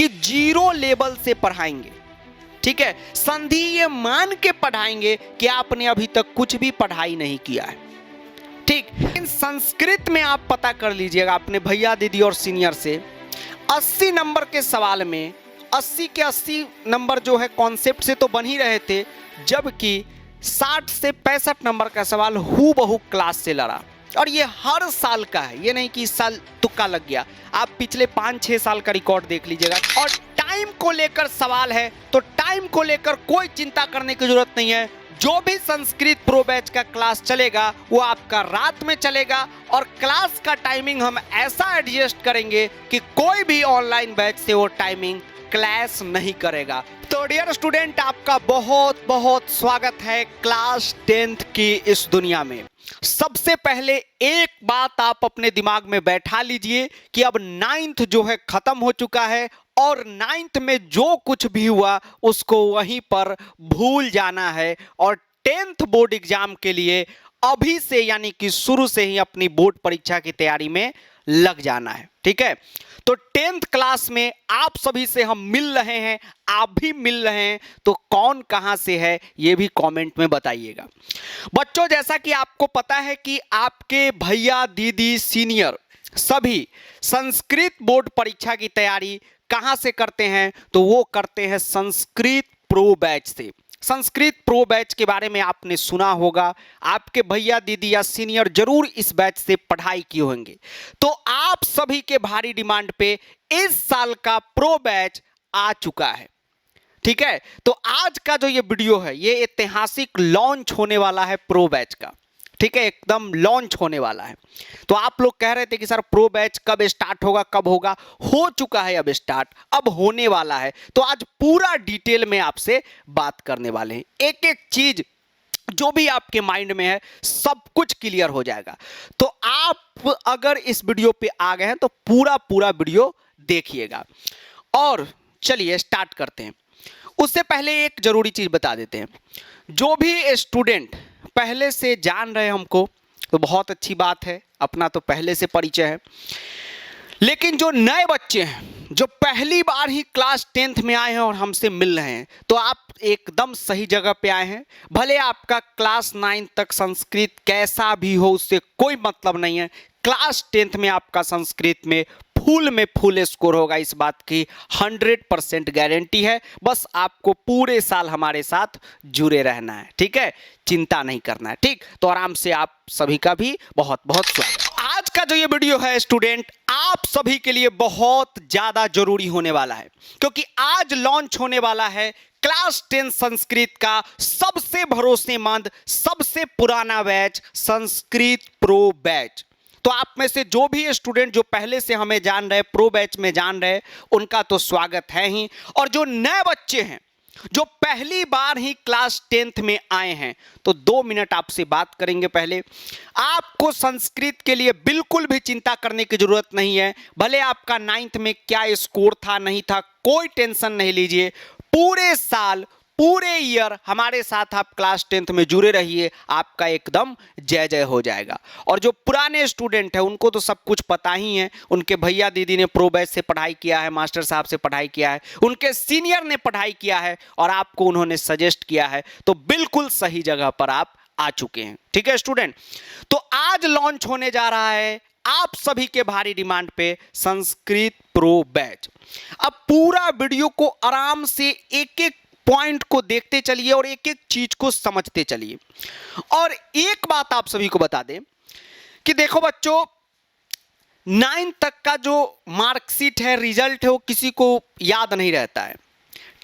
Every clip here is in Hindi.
कि जीरो लेवल से पढ़ाएंगे। ठीक है, संधि ये मान के पढ़ाएंगे कि आपने अभी तक कुछ भी पढ़ाई नहीं किया है। ठीक, इन संस्कृत में आप पता कर लीजिएगा अपने भैया दीदी और सीनियर से, 80 नंबर के सवाल में 80 के 80 नंबर जो है कॉन्सेप्ट से तो बन ही रहे थे, जबकि 60 से 65 नंबर का सवाल हूबहू क्लास से लड़ा। और ये हर साल का है, ये नहीं कि इस साल तुक्का लग गया। आप पिछले 5-6 साल का रिकॉर्ड देख लीजिएगा। और टाइम को लेकर सवाल है तो टाइम को लेकर कोई चिंता करने की जरूरत नहीं है। जो भी संस्कृत प्रो बैच का क्लास चलेगा वो आपका रात में चलेगा, और क्लास का टाइमिंग हम ऐसा एडजस्ट करेंगे कि कोई भी ऑनलाइन बैच से वो टाइमिंग क्लैश नहीं करेगा। तो डियर स्टूडेंट, आपका बहुत बहुत स्वागत है क्लास 10th की इस दुनिया में। सबसे पहले एक बात आप अपने दिमाग में बैठा लीजिए कि अब 9th जो है खत्म हो चुका है, और 9th में जो कुछ भी हुआ उसको वहीं पर भूल जाना है, और 10th बोर्ड एग्जाम के लिए अभी से यानी कि शुरू से ही अपनी बोर्ड परीक्षा की तैयारी में लग जाना है। ठीक है, तो 10th क्लास में आप सभी से हम मिल रहे हैं, आप भी मिल रहे हैं, तो कौन कहां से है ये भी कमेंट में बताइएगा। बच्चों, जैसा कि आपको पता है कि आपके भैया दीदी सीनियर सभी संस्कृत बोर्ड परीक्षा की तैयारी कहां से करते हैं, तो वो करते हैं संस्कृत प्रो बैच से। संस्कृत प्रो बैच के बारे में आपने सुना होगा, आपके भैया दीदी या सीनियर जरूर इस बैच से पढ़ाई किए होंगे। तो आप सभी के भारी डिमांड पे इस साल का प्रो बैच आ चुका है। ठीक है, तो आज का जो ये वीडियो है ये ऐतिहासिक लॉन्च होने वाला है प्रो बैच का। ठीक है, एकदम लॉन्च होने वाला है। तो आप लोग कह रहे थे कि सर प्रो बैच कब स्टार्ट होगा, कब होगा? हो चुका है अब स्टार्ट, अब होने वाला है। तो आज पूरा डिटेल में आपसे बात करने वाले हैं, एक एक चीज जो भी आपके माइंड में है सब कुछ क्लियर हो जाएगा। तो आप अगर इस वीडियो पे आ गए हैं तो पूरा वीडियो देखिएगा। और चलिए स्टार्ट करते हैं। उससे पहले एक जरूरी चीज बता देते हैं, जो भी स्टूडेंट पहले से जान रहे हमको तो बहुत अच्छी बात है, अपना तो पहले से परिचय है। लेकिन जो नए बच्चे हैं जो पहली बार ही क्लास 10th में आए हैं और हमसे मिल रहे हैं, तो आप एकदम सही जगह पे आए हैं। भले आपका क्लास 9 तक संस्कृत कैसा भी हो उससे कोई मतलब नहीं है, क्लास 10th में आपका संस्कृत में फुल स्कोर होगा, इस बात की 100% गारंटी है। बस आपको पूरे साल हमारे साथ जुड़े रहना है। ठीक है, चिंता नहीं करना है। ठीक, तो आराम से आप सभी का भी बहुत बहुत स्वागत। आज का जो ये वीडियो है स्टूडेंट, आप सभी के लिए बहुत ज्यादा जरूरी होने वाला है, क्योंकि आज लॉन्च होने वाला है क्लास 10 संस्कृत का सबसे भरोसेमंद, सबसे पुराना बैच संस्कृत प्रो बैच। तो आप में से जो भी स्टूडेंट जो पहले से हमें जान रहे, प्रो बैच में जान रहे, उनका तो स्वागत है ही। और जो नए बच्चे हैं जो पहली बार ही क्लास 10th में आए हैं, तो 2 मिनट आपसे बात करेंगे। पहले आपको संस्कृत के लिए बिल्कुल भी चिंता करने की जरूरत नहीं है। भले आपका 9th में क्या स्कोर था नहीं था, कोई टेंशन नहीं लीजिए। पूरे साल पूरे ईयर हमारे साथ आप क्लास 10th में जुड़े रहिए, आपका एकदम जय जय हो जाएगा। और जो पुराने स्टूडेंट हैं उनको तो सब कुछ पता ही है, उनके भैया दीदी ने प्रो बैच से पढ़ाई किया है, मास्टर साहब से पढ़ाई किया है, उनके सीनियर ने पढ़ाई किया है और आपको उन्होंने सजेस्ट किया है, तो बिल्कुल सही जगह पर आप आ चुके हैं। ठीक है स्टूडेंट, तो आज लॉन्च होने जा रहा है आप सभी के भारी डिमांड पे संस्कृत प्रो बैच। अब पूरा वीडियो को आराम से एक एक पॉइंट को देखते चलिए और एक एक चीज को समझते चलिए। और एक बात आप सभी को बता दें कि देखो बच्चों, 9 तक का जो मार्कशीट है, रिजल्ट है, वो किसी को याद नहीं रहता है।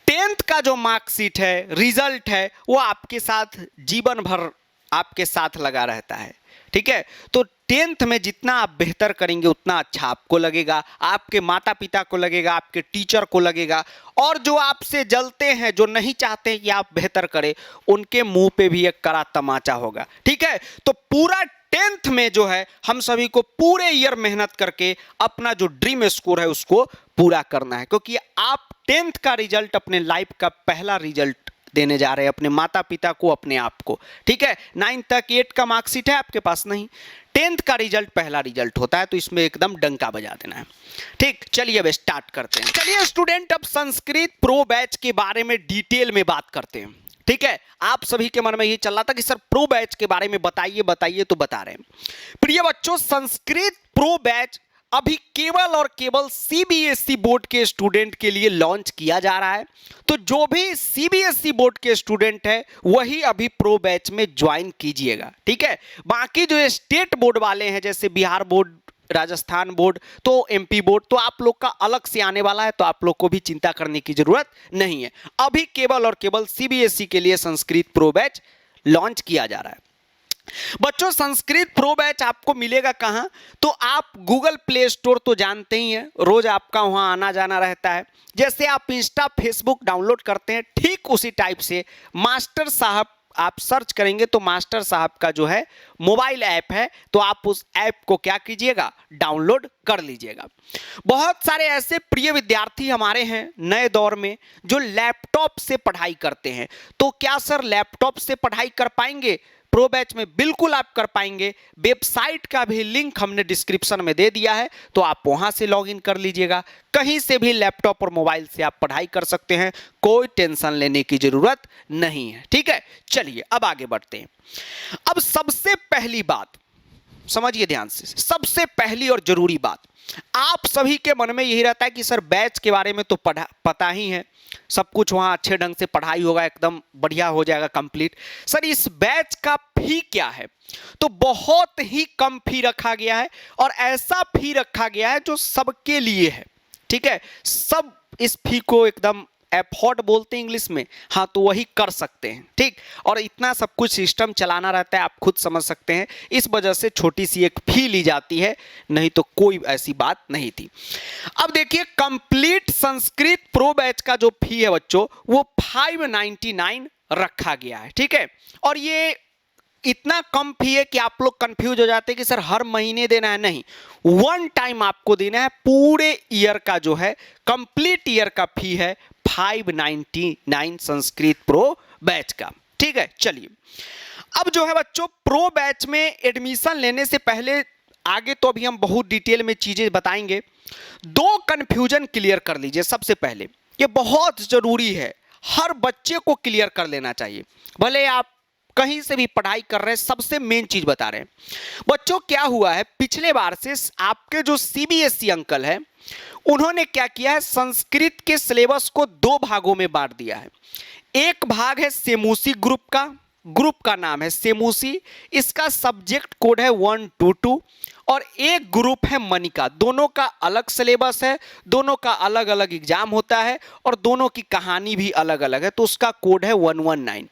10th का जो मार्कशीट है, रिजल्ट है, वो आपके साथ जीवन भर आपके साथ लगा रहता है। ठीक है, तो 10th में जितना आप बेहतर करेंगे उतना अच्छा आपको लगेगा, आपके माता पिता को लगेगा, आपके टीचर को लगेगा, और जो आपसे जलते हैं, जो नहीं चाहते कि आप बेहतर करें, उनके मुंह पे भी एक कड़ा तमाचा होगा। ठीक है, तो पूरा 10th में जो है हम सभी को पूरे ईयर मेहनत करके अपना जो ड्रीम स्कोर है उसको पूरा करना है, क्योंकि आप 10th का रिजल्ट अपने लाइफ का पहला रिजल्ट देने जा रहे हैं, अपने माता पिता को, अपने आप को। ठीक है, 9 तक 8 का मार्कशीट है आपके पास नहीं, 10th का रिजल्ट पहला रिजल्ट होता है, तो इसमें एकदम डंका बजा देना है। ठीक, चलिए अब स्टार्ट करते हैं। चलिए स्टूडेंट, अब संस्कृत प्रो बैच के बारे में डिटेल में बात करते हैं। ठीक है, आप सभी के मन में ये चल रहा था कि सर प्रो बैच के बारे में बताइए बताइए, तो बता रहे हैं। प्रिय बच्चों, संस्कृत प्रो बैच अभी केवल और केवल सीबीएसई बोर्ड के स्टूडेंट के लिए लॉन्च किया जा रहा है। तो जो भी सीबीएसई बोर्ड के स्टूडेंट है वही अभी प्रो बैच में ज्वाइन कीजिएगा। ठीक है, बाकी जो स्टेट बोर्ड वाले हैं जैसे बिहार बोर्ड, राजस्थान बोर्ड, तो एमपी बोर्ड, तो आप लोग का अलग से आने वाला है, तो आप लोग को भी चिंता करने की जरूरत नहीं है। अभी केवल और केवल सीबीएसई के लिए संस्कृत प्रो बैच लॉन्च किया जा रहा है। बच्चों, संस्कृत प्रो बैच आपको मिलेगा कहां? तो आप गूगल प्ले स्टोर तो जानते ही हैं, रोज आपका वहां आना जाना रहता है। जैसे आप इंस्टा फेसबुक डाउनलोड करते हैं, ठीक उसी टाइप से मास्टर साहब आप सर्च करेंगे तो मास्टर साहब का जो है मोबाइल ऐप है, तो आप उस ऐप को क्या कीजिएगा, डाउनलोड कर लीजिएगा। बहुत सारे ऐसे प्रिय विद्यार्थी हमारे हैं नए दौर में जो लैपटॉप से पढ़ाई करते हैं। तो क्या सर लैपटॉप से पढ़ाई कर पाएंगे प्रो बैच में? बिल्कुल आप कर पाएंगे। वेबसाइट का भी लिंक हमने डिस्क्रिप्शन में दे दिया है, तो आप वहां से लॉगिन कर लीजिएगा। कहीं से भी लैपटॉप और मोबाइल से आप पढ़ाई कर सकते हैं, कोई टेंशन लेने की जरूरत नहीं है। ठीक है, चलिए अब आगे बढ़ते हैं। अब सबसे पहली बात समझिए ध्यान से, सबसे पहली और जरूरी बात, आप सभी के मन में यही रहता है कि सर बैच के बारे में तो पता ही है, सब कुछ वहां अच्छे ढंग से पढ़ाई होगा, एकदम बढ़िया हो जाएगा कंप्लीट। सर इस बैच का फी क्या है? तो बहुत ही कम फी रखा गया है, और ऐसा फी रखा गया है जो सबके लिए है। ठीक है, सब इस फी को एकदम एफोर्ड बोलते हैं इंग्लिश में, हाँ, तो वही कर सकते हैं। ठीक, और इतना सब कुछ सिस्टम चलाना रहता है, आप खुद समझ सकते हैं। इस वजह से छोटी सी एक फी ली जाती है, नहीं तो कोई ऐसी बात नहीं थी। अब देखिए, कंप्लीट संस्कृत प्रो बैच का जो फी है बच्चों, वो 599 रखा गया है। ठीक है, और ये इतना कम फी है कि आप लोग कंफ्यूज हो जाते हैं कि सर हर महीने देना है। नहीं, वन टाइम आपको देना है। पूरे ईयर का जो है, कंप्लीट ईयर का फी है 599 संस्कृत प्रो बैच का। ठीक है, चलिए अब जो है बच्चों, प्रो बैच में एडमिशन लेने से पहले आगे तो अभी हम बहुत डिटेल में चीजें बताएंगे। दो कंफ्यूजन क्लियर कर लीजिए। सबसे पहले, ये बहुत जरूरी है, हर बच्चे को क्लियर कर लेना चाहिए, भले आप कहीं से भी पढ़ाई कर रहे हैं। सबसे मेन चीज बता रहे हैं बच्चों, क्या हुआ है पिछले बार से आपके जो सीबीएसई अंकल है, उन्होंने क्या किया है, संस्कृत के सिलेबस को दो भागों में बांट दिया है। एक भाग है सेमूसी ग्रुप का नाम है सेमूसी, इसका सब्जेक्ट कोड है 122, और एक ग्रुप है मनिका। दोनों का अलग सिलेबस है, दोनों का अलग अलग एग्जाम होता है, और दोनों की कहानी भी अलग अलग है, तो उसका कोड है 119।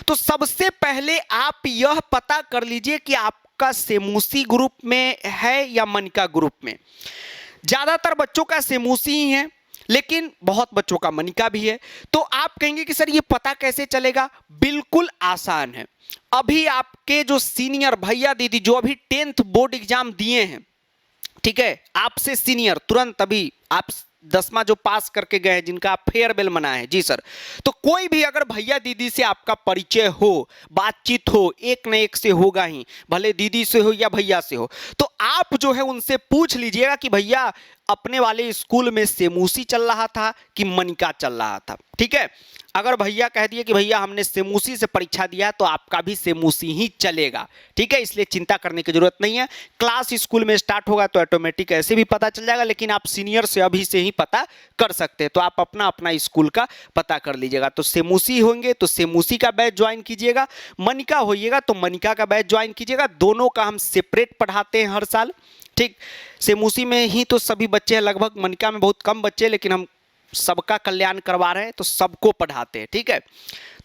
तो सबसे पहले आप यह पता कर लीजिए कि आपका सेमूसी ग्रुप में है या मनिका ग्रुप में। ज्यादातर बच्चों का सेमूसी ही है, लेकिन बहुत बच्चों का मनिका भी है। तो आप कहेंगे कि सर ये पता कैसे चलेगा? बिल्कुल आसान है। अभी आपके जो सीनियर भैया दीदी जो अभी 10th बोर्ड एग्जाम दिए हैं, ठीक है, आपसे सीनियर, तुरंत अभी आप 10वां जो पास करके गए हैं, जिनका आप फेयरवेल मनाए हैं, जी सर, तो कोई भी अगर भैया दीदी से आपका परिचय हो, बातचीत हो, एक न एक से होगा ही, भले दीदी से हो या भैया से हो, तो आप जो है उनसे पूछ लीजिएगा कि भैया अपने वाले स्कूल में सेमूसी चल रहा था कि मनिका चल रहा था। ठीक है, अगर भैया कह दिए कि भैया हमने सेमूसी से परीक्षा दिया, तो आपका भी सेमूसी ही चलेगा। ठीक है, इसलिए चिंता करने की जरूरत नहीं है। क्लास स्कूल में स्टार्ट होगा तो ऑटोमेटिक ऐसे भी पता चल जाएगा, लेकिन आप सीनियर से अभी से ही पता कर सकते हैं। तो आप अपना अपना स्कूल का पता कर लीजिएगा। तो सेमूसी होंगे तो सेमूसी का बैच ज्वाइन कीजिएगा, मनिका होइएगा तो मनिका का बैच ज्वाइन कीजिएगा। दोनों का हम सेपरेट पढ़ाते हैं हर साल। ठीक, सेमूसी में ही तो सभी बच्चे हैं लगभग, मनिका में बहुत कम बच्चे, लेकिन हम सबका कल्याण करवा रहे हैं तो सबको पढ़ाते हैं। ठीक है,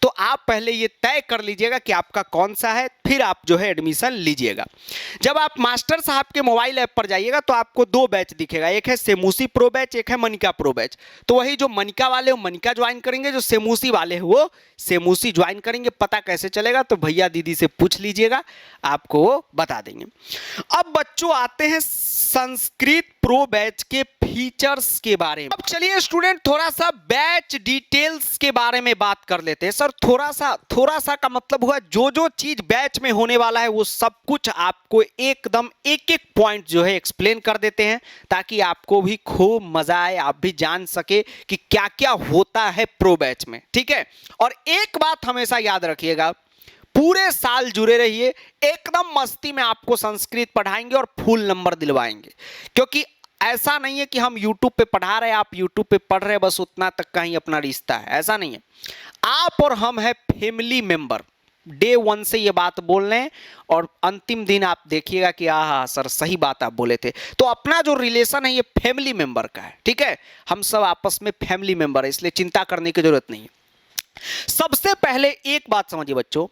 तो आप पहले ये तय कर लीजिएगा कि आपका कौन सा है, फिर आप जो है एडमिशन लीजिएगा। जब आप मास्टर साहब के मोबाइल ऐप पर जाइएगा तो आपको दो बैच दिखेगा, एक है सेमूसी प्रो बैच, एक है मनिका प्रो बैच। तो वही जो मनिका वाले हो मनिका ज्वाइन करेंगे, जो सेमूसी वाले हो वो सेमूसी ज्वाइन करेंगे। पता कैसे चलेगा? तो भैया दीदी से पूछ लीजिएगा, आपको वो बता देंगे। अब बच्चों आते हैं संस्कृत प्रो बैच के फीचर्स के बारे में। अब चलिए स्टूडेंट थोड़ा सा बैच डिटेल्स के बारे में बात कर लेते हैं। सर सर थोड़ा सा का मतलब हुआ जो जो चीज बैच में होने वाला है वो सब कुछ आपको एकदम एक एक पॉइंट जो है एक्सप्लेन कर देते हैं, ताकि आपको भी खूब मजा आए, आप भी जान सके कि क्या क्या होता है प्रो बैच में। ठीक है, और एक बात हमेशा याद रखिएगा, पूरे साल जुड़े रहिए, एकदम मस्ती में आपको संस्कृत पढ़ाएंगे और फुल नंबर दिलवाएंगे। क्योंकि ऐसा नहीं है कि हम YouTube पे पढ़ा रहे हैं, आप YouTube पे पढ़ रहे हैं, बस उतना तक का ही अपना रिश्ता है, ऐसा नहीं है। आप और हम है फैमिली मेंबर, डे 1 से ये बात बोल रहे हैं और अंतिम दिन आप देखिएगा कि हाँ सर सही बात आप बोले थे। तो अपना जो रिलेशन है ये फैमिली मेंबर का है। ठीक है, हम सब आपस में फैमिली मेंबर है, इसलिए चिंता करने की जरूरत नहीं है। सबसे पहले एक बात समझिए बच्चों,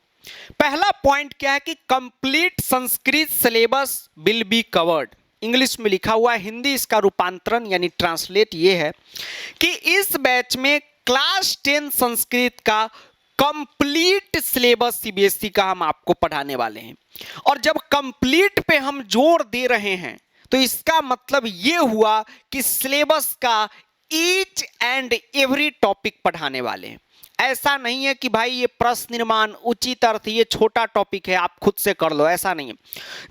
पहला पॉइंट क्या है कि complete Sanskrit syllabus will be covered. English में लिखा हुआ है, हिंदी इसका रूपांतरण यानी ट्रांसलेट ये है कि इस बैच में क्लास 10 संस्कृत का कंप्लीट सिलेबस सीबीएसई का हम आपको पढ़ाने वाले हैं। और जब कंप्लीट पे हम जोर दे रहे हैं तो इसका मतलब ये हुआ कि सिलेबस का ईच एंड एवरी टॉपिक पढ़ाने वाले हैं। ऐसा नहीं है कि भाई ये प्रश्न निर्माण, उचित अर्थ, ये छोटा टॉपिक है आप खुद से कर लो, ऐसा नहीं है।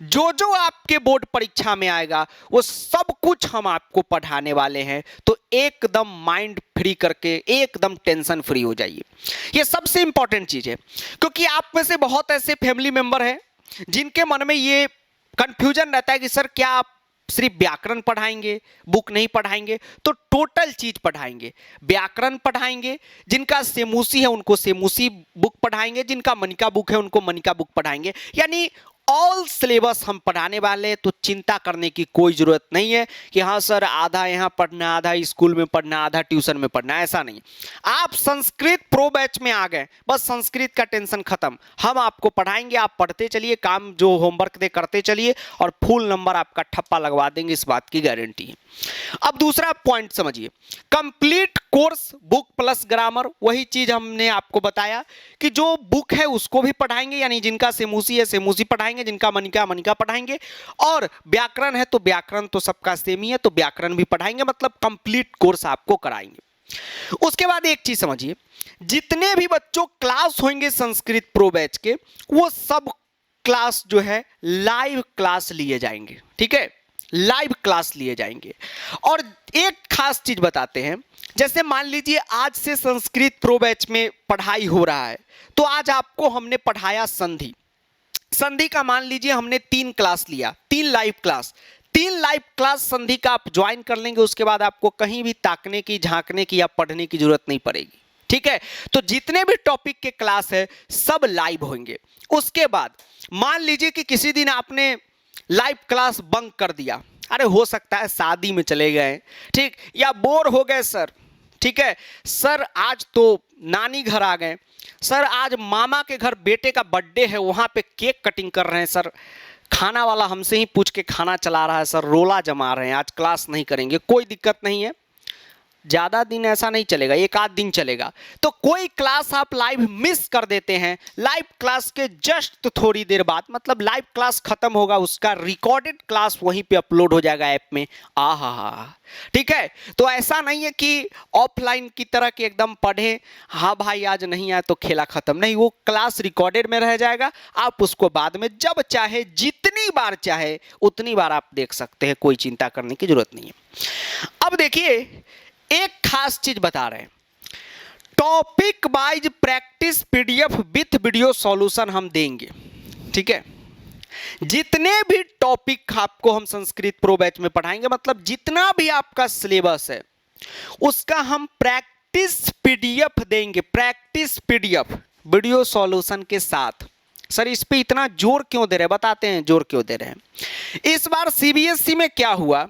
जो जो आपके बोर्ड परीक्षा में आएगा वो सब कुछ हम आपको पढ़ाने वाले हैं। तो एकदम माइंड फ्री करके एकदम टेंशन फ्री हो जाइए, ये सबसे इंपॉर्टेंट चीज है। क्योंकि आप में से बहुत ऐसे फैमिली मेंबर हैं जिनके मन में ये कंफ्यूजन रहता है कि सर क्या आप सिर्फ व्याकरण पढ़ाएंगे, बुक नहीं पढ़ाएंगे? तो टोटल चीज पढ़ाएंगे। व्याकरण पढ़ाएंगे, जिनका सेमूसी है उनको सेमूसी बुक पढ़ाएंगे, जिनका मनिका बुक है उनको मनिका बुक पढ़ाएंगे, यानी ऑल सिलेबस हम पढ़ाने वाले हैं। तो चिंता करने की कोई जरूरत नहीं है कि हाँ सर आधा यहाँ पढ़ना, आधा स्कूल में पढ़ना, आधा ट्यूशन में पढ़ना, ऐसा नहीं। आप संस्कृत प्रो बैच में आ गए, बस संस्कृत का टेंशन खत्म, हम आपको पढ़ाएंगे, आप पढ़ते चलिए, काम जो होमवर्क दे करते चलिए और फुल नंबर आपका ठप्पा लगवा देंगे, इस बात की गारंटी है। अब दूसरा पॉइंट समझिए, complete course book plus grammar. वही चीज हमने आपको बताया कि जो बुक है उसको भी पढ़ाएंगे, यानी जिनका सेमूसी है सेमूसी पढ़ाएंगे, जिनका मनिका मनिका पढ़ाएंगे, और व्याकरण है तो व्याकरण तो सबका सेम ही है तो व्याकरण भी पढ़ाएंगे, मतलब कंप्लीट कोर्स आपको कराएंगे। उसके बाद एक चीज समझिए, जितने भी बच्चों क्लास होंगे संस्कृत प्रो बैच के, वो सब क्लास जो है लाइव क्लास लिए जाएंगे। ठीक है, लाइव क्लास लिए जाएंगे। और एक खास चीज बताते हैं, जैसे मान लीजिए आज से संस्कृत प्रो बैच में पढ़ाई हो रहा है, तो आज आपको हमने पढ़ाया संधि। संधि का मान लीजिए हमने 3 क्लास लिया, 3 लाइव क्लास, 3 लाइव क्लास संधि का आप ज्वाइन कर लेंगे, उसके बाद आपको कहीं भी ताकने की, झांकने की या पढ़ने की जरूरत नहीं पड़ेगी। ठीक है, तो जितने भी टॉपिक के क्लास है सब लाइव होंगे। उसके बाद मान लीजिए कि किसी दिन आपने लाइव क्लास बंक कर दिया, अरे हो सकता है शादी में चले गए, ठीक, या बोर हो गए सर, ठीक है सर आज तो नानी घर आ गए, सर आज मामा के घर बेटे का बर्थडे है, वहाँ पे केक कटिंग कर रहे हैं सर, खाना वाला हमसे ही पूछ के खाना चला रहा है सर, रोला जमा रहे हैं, आज क्लास नहीं करेंगे। कोई दिक्कत नहीं है, ज़्यादा दिन ऐसा नहीं चलेगा, 1 आध दिन चलेगा। तो कोई क्लास आप लाइव मिस कर देते हैं, लाइव क्लास के जस्ट थोड़ी देर बाद, मतलब लाइव क्लास खत्म होगा, उसका रिकॉर्डेड क्लास वहीं पे अपलोड हो जाएगा ऐप में। आहा, ठीक है। तो ऐसा नहीं है कि ऑफलाइन की तरह कि एकदम पढ़े, हाँ भाई आज नहीं आया तो खेला खत्म, नहीं, वो क्लास रिकॉर्डेड में रह जाएगा, आप उसको बाद में जब चाहे जितनी बार चाहे उतनी बार आप देख सकते हैं, कोई चिंता करने की जरूरत नहीं है। अब देखिए एक खास चीज बता रहे हैं, topic wise practice PDF with video solution हम देंगे। ठीक है, जितने भी टॉपिक आपको हम संस्कृत प्रो बैच में पढ़ाएंगे, मतलब जितना भी आपका सिलेबस है उसका हम प्रैक्टिस पीडीएफ देंगे, प्रैक्टिस पीडीएफ वीडियो सॉल्यूशन के साथ। सर इस पे इतना जोर क्यों दे रहे हैं, बताते हैं जोर क्यों दे रहे हैं। इस बार सीबीएसई में क्या हुआ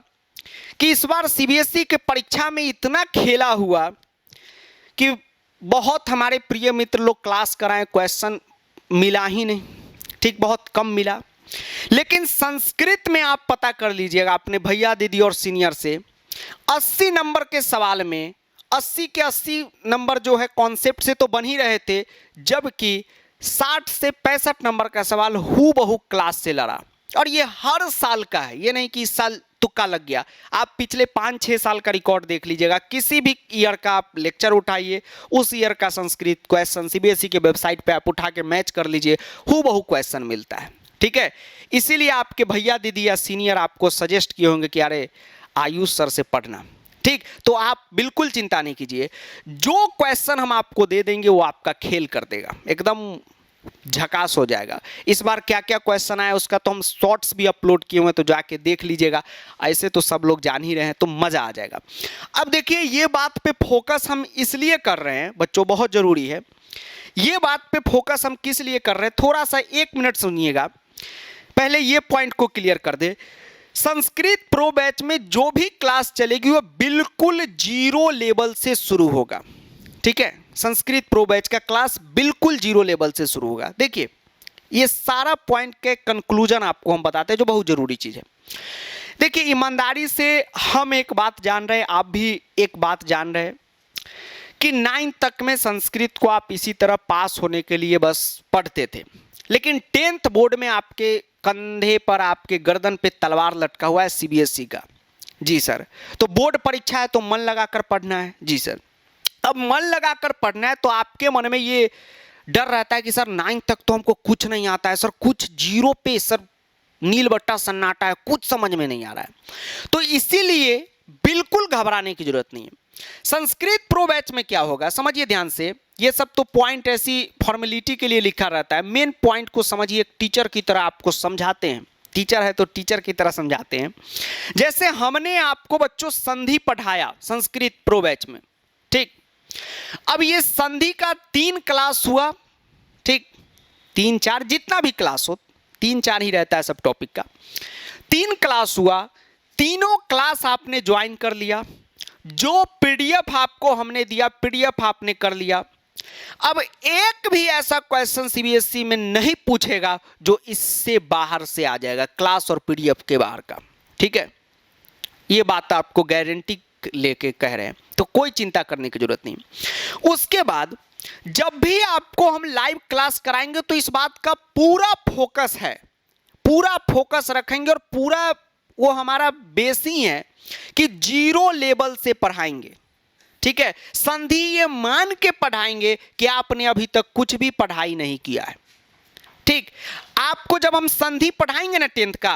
कि इस बार सीबीएसई के परीक्षा में इतना खेला हुआ कि बहुत हमारे प्रिय मित्र लोग क्लास कराएं, क्वेश्चन मिला ही नहीं, ठीक, बहुत कम मिला। लेकिन संस्कृत में आप पता कर लीजिएगा अपने भैया दीदी और सीनियर से, 80 नंबर के सवाल में 80 के 80 नंबर जो है कॉन्सेप्ट से तो बन ही रहे थे, जबकि 60 से 65 नंबर का सवाल हूबहू क्लास से लड़ा। और ये हर साल का है, ये नहीं कि इस साल तुक्का लग गया। आप पिछले 5-6 साल का रिकॉर्ड देख लीजिएगा, किसी भी ईयर का आप लेक्चर उठाइए, उस ईयर का संस्कृत क्वेश्चन सीबीएसई के वेबसाइट पे आप उठा के मैच कर लीजिए, हूबहू क्वेश्चन मिलता है। ठीक है, इसीलिए आपके भैया दीदी या सीनियर आपको सजेस्ट किए होंगे कि अरे आयुष सर से पढ़ना। ठीक, तो आप बिल्कुल चिंता नहीं कीजिए, जो क्वेश्चन हम आपको दे देंगे वो आपका खेल कर देगा, एकदम झकास हो जाएगा। इस बार क्या क्या क्वेश्चन आया उसका तो हम शॉर्ट्स भी अपलोड किए हुए हैं, तो जाके देख लीजिएगा। ऐसे तो सब लोग जान ही रहे हैं, तो मजा आ जाएगा। अब देखिए, ये बात पे फोकस हम इसलिए कर रहे हैं बच्चों, बहुत जरूरी है ये बात पे फोकस हम किस लिए कर रहे हैं, थोड़ा सा 1 मिनट सुनिएगा। पहले ये पॉइंट को क्लियर कर दे, संस्कृत प्रो बैच में जो भी क्लास चलेगी वो बिल्कुल 0 लेवल से शुरू होगा। ठीक है, संस्कृत प्रो बैच का क्लास बिल्कुल 0 लेवल से शुरू होगा। देखिए, ये सारा पॉइंट के कंक्लूजन आपको हम बताते हैं, जो बहुत जरूरी चीज है। देखिए, ईमानदारी से हम एक बात जान रहे हैं, आप भी एक बात जान रहे हैं कि 9th तक में संस्कृत को आप इसी तरह पास होने के लिए बस पढ़ते थे, लेकिन 10th बोर्ड में आपके कंधे पर, आपके गर्दन पे तलवार लटका हुआ है सीबीएसई का। जी सर, तो बोर्ड परीक्षा है तो मन लगाकर पढ़ना है। जी सर, अब मन लगाकर पढ़ना है तो आपके मन में ये डर रहता है कि सर 9th तक तो हमको कुछ नहीं आता है, सर कुछ 0 पे सर नील बट्टा सन्नाटा है, कुछ समझ में नहीं आ रहा है। तो इसीलिए बिल्कुल घबराने की जरूरत नहीं है। संस्कृत प्रो बैच में क्या होगा समझिए ध्यान से, ये सब तो पॉइंट ऐसी फॉर्मेलिटी के लिए लिखा रहता है, मेन पॉइंट को समझिए, एक टीचर की तरह आपको समझाते हैं। टीचर है तो टीचर की तरह समझाते हैं। जैसे हमने आपको बच्चों संधि पढ़ाया संस्कृत प्रो बैच में, ठीक, अब ये संधि का 3 क्लास हुआ, ठीक, 3-4 जितना भी क्लास हो, 3-4 ही रहता है सब टॉपिक का। 3 क्लास हुआ, तीनों क्लास आपने ज्वाइन कर लिया, जो पीडीएफ आपको हमने दिया पीडीएफ आपने कर लिया। अब एक भी ऐसा क्वेश्चन सीबीएसई में नहीं पूछेगा जो इससे बाहर से आ जाएगा, क्लास और पीडीएफ के बाहर का। ठीक है, ये बात आपको गारंटी लेके कह रहे हैं, तो कोई चिंता करने की जरूरत नहीं। उसके बाद जब भी आपको हम लाइव क्लास कराएंगे तो इस बात का पूरा फोकस है, पूरा फोकस रखेंगे, और पूरा वो हमारा बेस ही है कि 0 लेवल से पढ़ाएंगे। ठीक है, संधि ये मान के पढ़ाएंगे कि आपने अभी तक कुछ भी पढ़ाई नहीं किया है। ठीक, आपको जब हम संधि पढ़ाएंगे ना 10th का,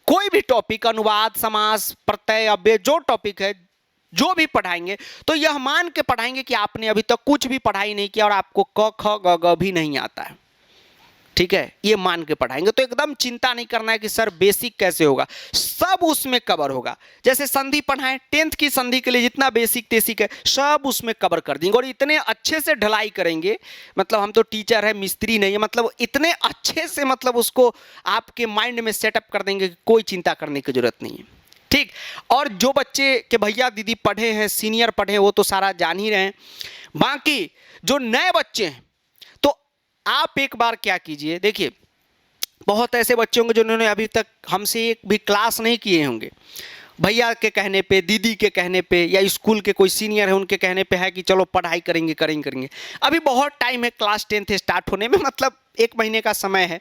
कोई भी टॉपिक, अनुवाद, समास, प्रत्यय, अव्यय, जो टॉपिक है, जो भी पढ़ाएंगे तो यह मान के पढ़ाएंगे कि आपने अभी तक कुछ भी पढ़ाई नहीं किया और आपको क ख ग ग भी नहीं आता है। ठीक है, ये मान के पढ़ाएंगे, तो एकदम चिंता नहीं करना है कि सर बेसिक कैसे होगा, सब उसमें कवर होगा। जैसे संधि पढ़ाएं, 10th की संधि के लिए जितना बेसिक तेसिक है सब उसमें कवर कर देंगे, और इतने अच्छे से ढलाई करेंगे, मतलब हम तो टीचर है, मिस्त्री नहीं है, मतलब इतने अच्छे से मतलब उसको आपके माइंड में सेटअप कर देंगे कि कोई चिंता करने की जरूरत नहीं है। ठीक, और जो बच्चे के भैया दीदी पढ़े हैं, सीनियर पढ़े हैं, वो तो सारा जान ही रहे हैं। बाकी जो नए बच्चे हैं, तो आप एक बार क्या कीजिए, देखिए बहुत ऐसे बच्चे होंगे जिन्होंने अभी तक हमसे एक भी क्लास नहीं किए होंगे, भैया के कहने पे, दीदी के कहने पे, या स्कूल के कोई सीनियर है उनके कहने पे है कि चलो पढ़ाई करेंगे करेंगे करेंगे। अभी बहुत टाइम है क्लास 10th स्टार्ट होने में, मतलब 1 महीने का समय है।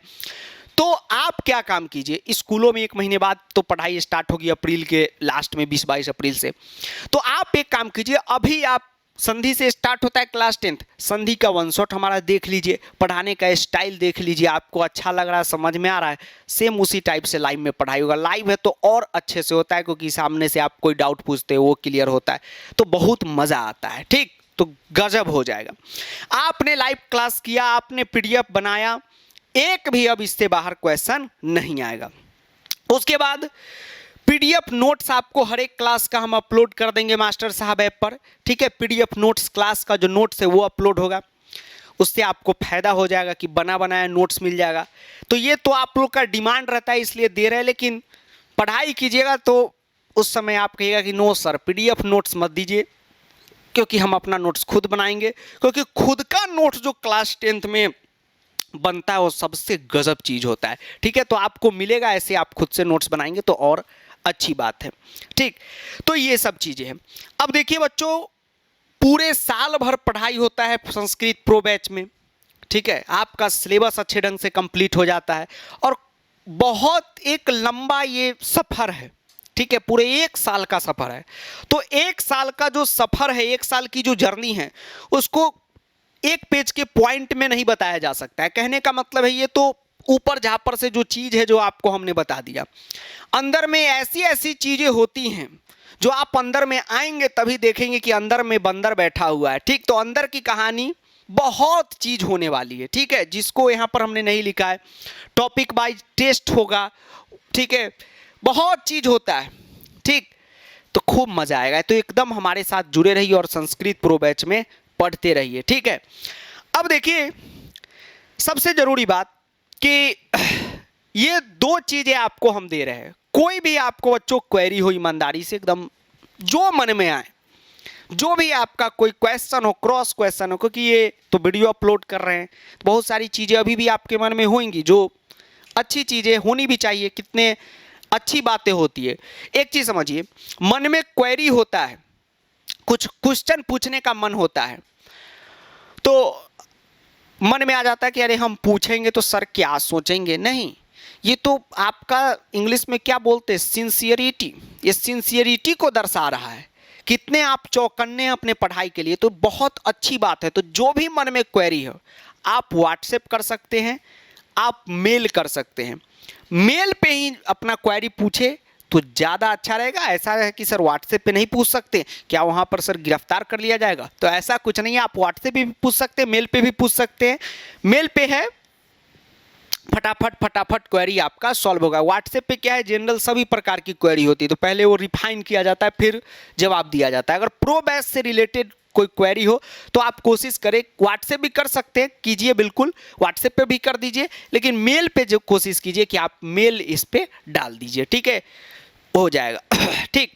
तो आप क्या काम कीजिए, स्कूलों में 1 महीने बाद तो पढ़ाई स्टार्ट होगी, अप्रैल के लास्ट में, 20-22 अप्रैल से। तो आप एक काम कीजिए, अभी आप संधि से स्टार्ट होता है क्लास 10th, संधि का 1 शॉट हमारा देख लीजिए, पढ़ाने का स्टाइल देख लीजिए, आपको अच्छा लग रहा है, समझ में आ रहा है, सेम उसी टाइप से लाइव में पढ़ाई होगा। लाइव है तो और अच्छे से होता है, क्योंकि सामने से आप कोई डाउट पूछते हो वो क्लियर होता है, तो बहुत मज़ा आता है। ठीक, तो गजब हो जाएगा। आपने लाइव क्लास किया, आपने पीडीएफ बनाया, एक भी अब इससे बाहर क्वेश्चन नहीं आएगा। उसके बाद पीडीएफ नोट्स आपको हर एक क्लास का हम अपलोड कर देंगे मास्टर साहब ऐप पर। ठीक है, पीडीएफ नोट्स क्लास का जो नोट्स है वो अपलोड होगा, उससे आपको फायदा हो जाएगा कि बना बनाया नोट्स मिल जाएगा। तो ये तो आप लोग का डिमांड रहता है इसलिए दे रहे हैं, लेकिन पढ़ाई कीजिएगा तो उस समय आप कहिएगा कि नो सर पीडीएफ नोट्स मत दीजिए, क्योंकि हम अपना नोट्स खुद बनाएंगे, क्योंकि खुद का नोट्स जो क्लास 10th में बनता है वो सबसे गजब चीज होता है। ठीक है, तो आपको मिलेगा, ऐसे आप खुद से नोट्स बनाएंगे तो और अच्छी बात है। ठीक, तो ये सब चीजें हैं। अब देखिए बच्चों, पूरे साल भर पढ़ाई होता है संस्कृत प्रो बैच में। ठीक है, आपका सिलेबस अच्छे ढंग से कंप्लीट हो जाता है, और बहुत एक लंबा ये सफर है। ठीक है, पूरे 1 साल का सफर है। तो 1 साल का जो सफर है, 1 साल की जो जर्नी है, उसको एक पेज के पॉइंट में नहीं बताया जा सकता है। कहने का मतलब है ये तो ऊपर झापर से जो चीज है जो आपको हमने बता दिया, अंदर में ऐसी ऐसी चीजें होती हैं जो आप अंदर में आएंगे तभी देखेंगे कि अंदर में बंदर बैठा हुआ है। ठीक, तो अंदर की कहानी बहुत चीज होने वाली है। ठीक है, जिसको यहाँ पर हमने नहीं लिखा है, टॉपिक वाइज टेस्ट होगा। ठीक है, बहुत चीज होता है। ठीक, तो खूब मजा आएगा। तो एकदम हमारे साथ जुड़े रहिए और संस्कृत प्रो बैच में पढ़ते रहिए। ठीक है, अब देखिए सबसे जरूरी बात कि ये 2 चीजें आपको हम दे रहे हैं। कोई भी आपको बच्चों क्वेरी हो, ईमानदारी से एकदम जो मन में आए, जो भी आपका कोई क्वेश्चन हो, क्रॉस क्वेश्चन हो, क्योंकि ये तो वीडियो अपलोड कर रहे हैं, बहुत सारी चीजें अभी भी आपके मन में होंगी जो अच्छी चीजें होनी भी चाहिए। कितने अच्छी बातें होती है। एक चीज समझिए, मन में क्वेरी होता है, कुछ क्वेश्चन पूछने का मन होता है, तो मन में आ जाता है कि अरे हम पूछेंगे तो सर क्या सोचेंगे। नहीं, ये तो आपका इंग्लिश में क्या बोलते हैं, सिंसियरिटी। ये सिंसियरिटी को दर्शा रहा है, कितने आप चौकन्ने हैं अपने पढ़ाई के लिए। तो बहुत अच्छी बात है। तो जो भी मन में क्वेरी हो, आप व्हाट्सएप कर सकते हैं, आप मेल कर सकते हैं। मेल पे ही अपना क्वेरी पूछे तो ज़्यादा अच्छा रहेगा। ऐसा है कि सर व्हाट्सएप पे नहीं पूछ सकते, क्या वहाँ पर सर गिरफ्तार कर लिया जाएगा? तो ऐसा कुछ नहीं है, आप व्हाट्सएप पे भी पूछ सकते हैं, मेल पे भी पूछ सकते हैं। मेल पे है फटाफट क्वेरी आपका सॉल्व होगा। व्हाट्सएप पे क्या है, जनरल सभी प्रकार की क्वेरी होती है, तो पहले वो रिफाइन किया जाता है, फिर जवाब दिया जाता है। अगर प्रो बैच से रिलेटेड कोई क्वेरी हो तो आप कोशिश करें, व्हाट्सएप भी कर सकते हैं, कीजिए, बिल्कुल व्हाट्सएप पे भी कर दीजिए, लेकिन मेल पे जो कोशिश कीजिए कि आप मेल इस पे डाल दीजिए। ठीक है, हो जाएगा। ठीक,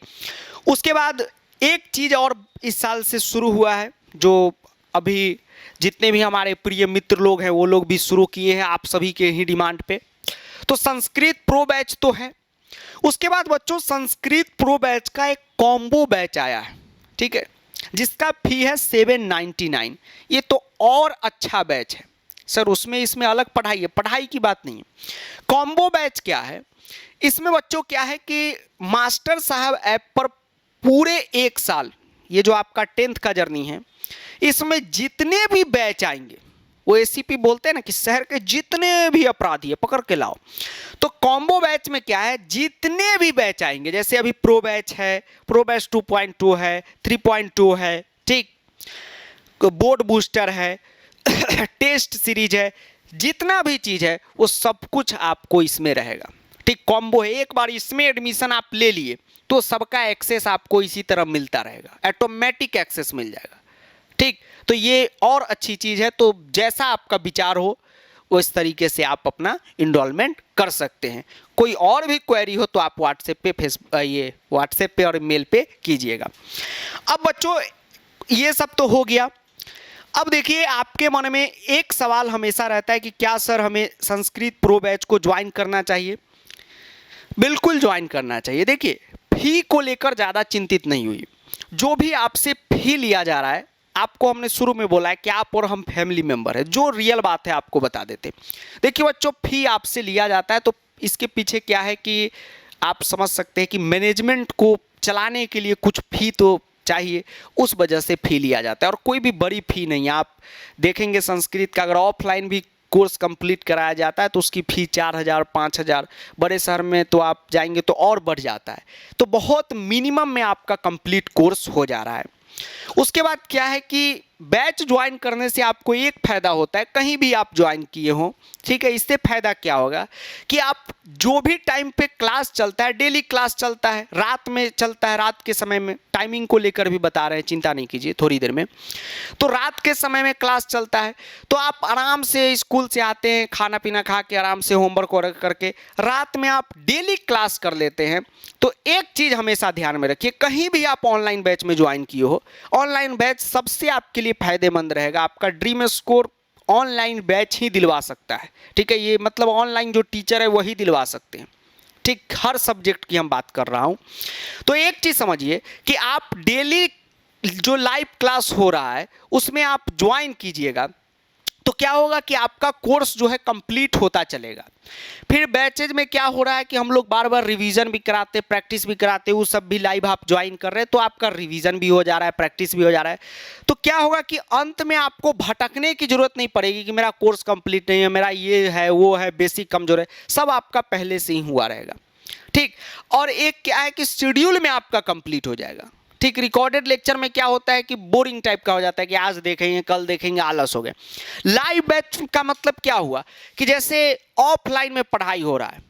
उसके बाद एक चीज और इस साल से शुरू हुआ है, जो अभी जितने भी हमारे प्रिय मित्र लोग हैं वो लोग भी शुरू किए हैं आप सभी के ही डिमांड पे। तो संस्कृत प्रो बैच तो है। उसके बाद बच्चों संस्कृत प्रो बैच का एक कॉम्बो बैच आया है। ठीक है, जिसका फी है 799। ये तो और अच्छा बैच है सर, उसमें इसमें अलग पढ़ाई है, पढ़ाई की बात नहीं है। कॉम्बो बैच क्या है, इसमें बच्चों क्या है कि मास्टर साहब ऐप पर पूरे 1 साल, ये जो आपका 10th का जर्नी है, इसमें जितने भी बैच आएंगे, वो एसीपी बोलते हैं ना कि शहर के जितने भी अपराधी है पकड़ के लाओ। तो कॉम्बो बैच में क्या है, जितने भी बैच आएंगे, जैसे अभी प्रो बैच है, प्रो बैच 2.2 है, 3.2 है, ठीक, बोर्ड बूस्टर है, टेस्ट सीरीज है, जितना भी चीज है वो सब कुछ आपको इसमें रहेगा। ठीक, कॉम्बो है। एक बार इसमें एडमिशन आप ले लिए तो सबका एक्सेस आपको इसी तरह मिलता रहेगा, ऑटोमेटिक एक्सेस मिल जाएगा। ठीक, तो ये और अच्छी चीज है। तो जैसा आपका विचार हो उस तरीके से आप अपना इनरोलमेंट कर सकते हैं। कोई और भी क्वेरी हो तो आप व्हाट्सएप पे ये व्हाट्सएप पे और मेल पे कीजिएगा। अब बच्चों ये सब तो हो गया। अब देखिए आपके मन में एक सवाल हमेशा रहता है कि क्या सर हमें संस्कृत प्रो बैच को ज्वाइन करना चाहिए? बिल्कुल ज्वाइन करना चाहिए। देखिए फी को लेकर ज़्यादा चिंतित नहीं हुई। जो भी आपसे फी लिया जा रहा है, आपको हमने शुरू में बोला है कि आप और हम फैमिली मेंबर है, जो रियल बात है आपको बता देते। देखिए बच्चों, फी आपसे लिया जाता है तो इसके पीछे क्या है कि आप समझ सकते हैं कि मैनेजमेंट को चलाने के लिए कुछ फी तो चाहिए, उस वजह से फी लिया जाता है। और कोई भी बड़ी फी नहीं है। आप देखेंगे संस्कृत का अगर ऑफलाइन भी कोर्स कंप्लीट कराया जाता है तो उसकी फ़ी 4000 5000, बड़े शहर में तो आप जाएंगे तो और बढ़ जाता है। तो बहुत मिनिमम में आपका कंप्लीट कोर्स हो जा रहा है। उसके बाद क्या है कि बैच ज्वाइन करने से आपको एक फ़ायदा होता है, कहीं भी आप ज्वाइन किए हो, ठीक है, इससे फ़ायदा क्या होगा कि आप जो भी टाइम पे क्लास चलता है, डेली क्लास चलता है, रात में चलता है, रात के समय में, टाइमिंग को लेकर भी बता रहे हैं, चिंता नहीं कीजिए थोड़ी देर में। तो रात के समय में क्लास चलता है तो आप आराम से स्कूल से आते हैं, खाना पीना खा के आराम से होमवर्क वर्क करके रात में आप डेली क्लास कर लेते हैं। तो एक चीज़ हमेशा ध्यान में रखिए, कहीं भी आप ऑनलाइन बैच में ज्वाइन किए हो, ऑनलाइन बैच सबसे आपके लिए फ़ायदेमंद रहेगा। आपका ड्रीम स्कोर ऑनलाइन बैच ही दिलवा सकता है। ठीक है, ये मतलब ऑनलाइन जो टीचर है वही दिलवा सकते हैं। ठीक, हर सब्जेक्ट की हम बात कर रहा हूँ। तो एक चीज़ समझिए कि आप डेली जो लाइव क्लास हो रहा है उसमें आप ज्वाइन कीजिएगा। तो क्या होगा कि आपका कोर्स जो है कंप्लीट होता चलेगा। फिर बैचेज में क्या हो रहा है कि हम लोग बार बार रिवीजन भी कराते, प्रैक्टिस भी कराते, वो सब भी लाइव आप ज्वाइन कर रहे हैं, तो आपका रिवीजन भी हो जा रहा है, प्रैक्टिस भी हो जा रहा है। तो क्या होगा कि अंत में आपको भटकने की जरूरत नहीं पड़ेगी कि मेरा कोर्स कंप्लीट नहीं है, मेरा ये है वो है, बेसिक कमजोर है, सब आपका पहले से ही हुआ रहेगा। ठीक, और एक क्या है कि शेड्यूल में आपका कंप्लीट हो जाएगा। ठीक, रिकॉर्डेड लेक्चर में क्या होता है कि बोरिंग टाइप का हो जाता है कि आज देखेंगे कल देखेंगे, आलस हो गए। लाइव बैच का मतलब क्या हुआ कि जैसे ऑफलाइन में पढ़ाई हो रहा है,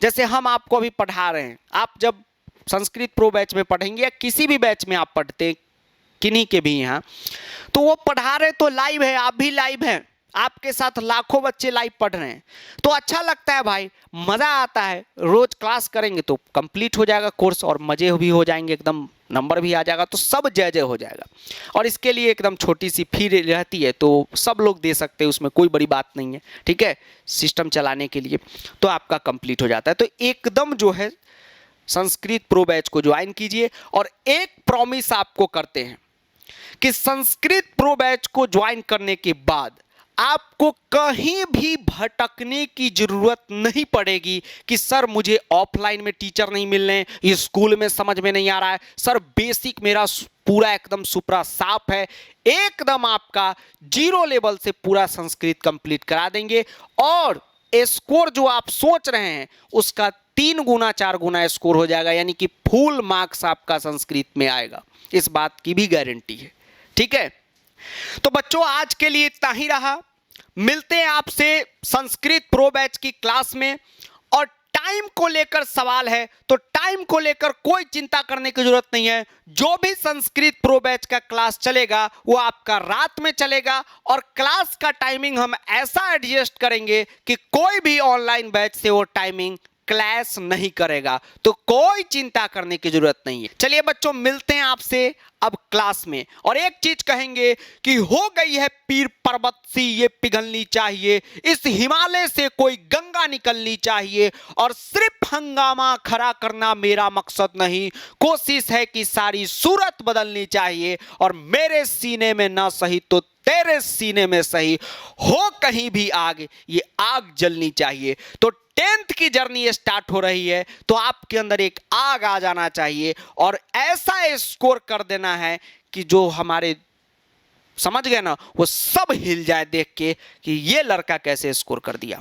जैसे हम आपको अभी पढ़ा रहे हैं, आप जब संस्कृत प्रो बैच में पढ़ेंगे या किसी भी बैच में आप पढ़ते हैं, किन्हीं के भी यहाँ, तो वो पढ़ा रहे तो लाइव है, आप भी लाइव हैं, आपके साथ लाखों बच्चे लाइव पढ़ रहे हैं, तो अच्छा लगता है भाई, मज़ा आता है। रोज क्लास करेंगे तो कंप्लीट हो जाएगा कोर्स, और मज़े भी हो जाएंगे, एकदम नंबर भी आ जाएगा, तो सब जय जय हो जाएगा। और इसके लिए एकदम छोटी सी फी रहती है, तो सब लोग दे सकते हैं, उसमें कोई बड़ी बात नहीं है। ठीक है, सिस्टम चलाने के लिए तो आपका कंप्लीट हो जाता है। तो एकदम जो है संस्कृत प्रो बैच को ज्वाइन कीजिए। और एक प्रॉमिस आपको करते हैं कि संस्कृत प्रो बैच को ज्वाइन करने के बाद आपको कहीं भी भटकने की जरूरत नहीं पड़ेगी कि सर मुझे ऑफलाइन में टीचर नहीं मिल रहे, ये स्कूल में समझ में नहीं आ रहा है, सर बेसिक मेरा पूरा एकदम सुपरा साफ है। एकदम आपका जीरो लेवल से पूरा संस्कृत कंप्लीट करा देंगे, और स्कोर जो आप सोच रहे हैं उसका 3 गुना 4 गुना स्कोर हो जाएगा, यानी कि फुल मार्क्स आपका संस्कृत में आएगा, इस बात की भी गारंटी है। ठीक है, तो बच्चों आज के लिए इतना ही रहा। मिलते हैं आपसे संस्कृत प्रो बैच की क्लास में। और टाइम को लेकर सवाल है तो टाइम को लेकर कोई चिंता करने की जरूरत नहीं है। जो भी संस्कृत प्रो बैच का क्लास चलेगा वो आपका रात में चलेगा, और क्लास का टाइमिंग हम ऐसा एडजस्ट करेंगे कि कोई भी ऑनलाइन बैच से वो टाइमिंग क्लैश नहीं करेगा, तो कोई चिंता करने की जरूरत नहीं है। चलिए बच्चों, मिलते हैं आपसे अब क्लास में। और एक चीज कहेंगे कि हो गई है पीर पर्वत सी ये पिघलनी चाहिए, इस हिमालय से कोई गंगा निकलनी चाहिए, और सिर्फ हंगामा खड़ा करना मेरा मकसद नहीं, कोशिश है कि सारी सूरत बदलनी चाहिए, और मेरे सीने में ना सही तो तेरे सीने में सही, हो कहीं भी आग, ये आग जलनी चाहिए। तो 10th की जर्नी स्टार्ट हो रही है, तो आपके अंदर एक आग आ जाना चाहिए, और ऐसा स्कोर कर देना है कि जो हमारे समझ गए ना, वो सब हिल जाए देख के कि ये लड़का कैसे स्कोर कर दिया।